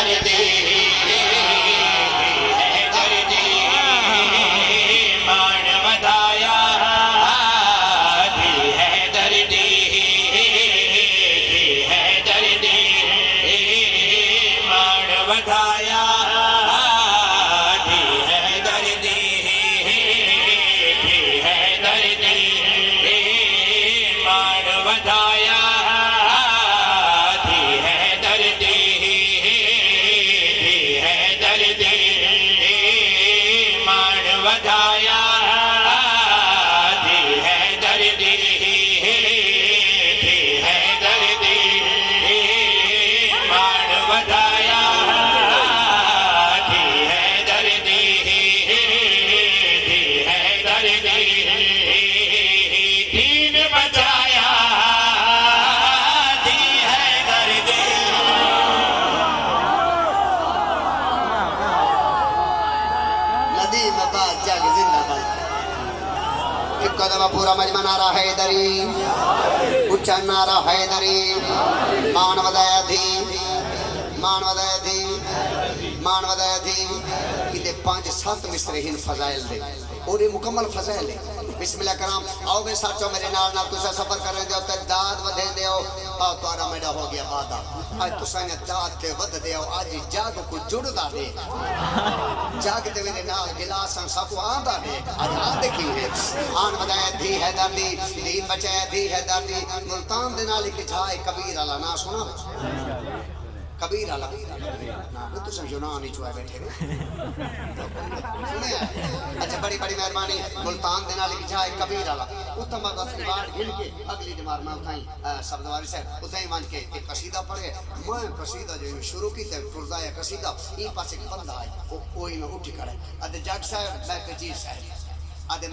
दर्दी मान वधाया दी है दर्दी है दर्दी मान वधाया दी है दर्दी है दर्दी मान वधाया दी है दर्दी है दर्दी मान वधाया दी है दर्दी है दर्दी मान वधाया दी है दर्दी है दर्दी दीन बचाया दी है दर्दी नदीम आबाद जग जिंदाबाद। एक कदम पूरा मजमा नारा हैदरी, उच्चा नारा हैदरी। मान वधाया थी, मान वधाया थी, मान वधाया थी। इते 5-7 मिसरे हिन फजाइल दे और ये मुकम्मल फजाइल है। बिस्मिल्लाह कराम आओ वे साचो मेरे नाल नाल तुसा सफर कर रहे हो ते दाद वधे देओ आ तोरा मेरा हो गया वादा। आज तुसा ने दाद ते वध देओ आज जाग को जुड़दा दे जाग ते मेरे नाल गिलास सब आंदा दे आज आ देखी है आन वधाया थी है दर्दी दीन बचाया थी है दर्दी। मुल्तान दे नाल एक जाए कबीर वाला ना सुना कबीर वाला ना तो सब यूनान ही चुआ बैठे अच्छा बड़ी बड़ी मेहरबानी। मुल्तान दे नाल जाए कबीर वाला उत्तम बस बात गिन के अगली दिमाग में उठाई शब्दवारी से उठाई मान के एक कसीदा पढ़े। मैं कसीदा जो शुरू की ते फुरदा या कसीदा ई पासे बंदा है वो कोई में उठी करे अदे जग साहब मैं कजीर साहब अदे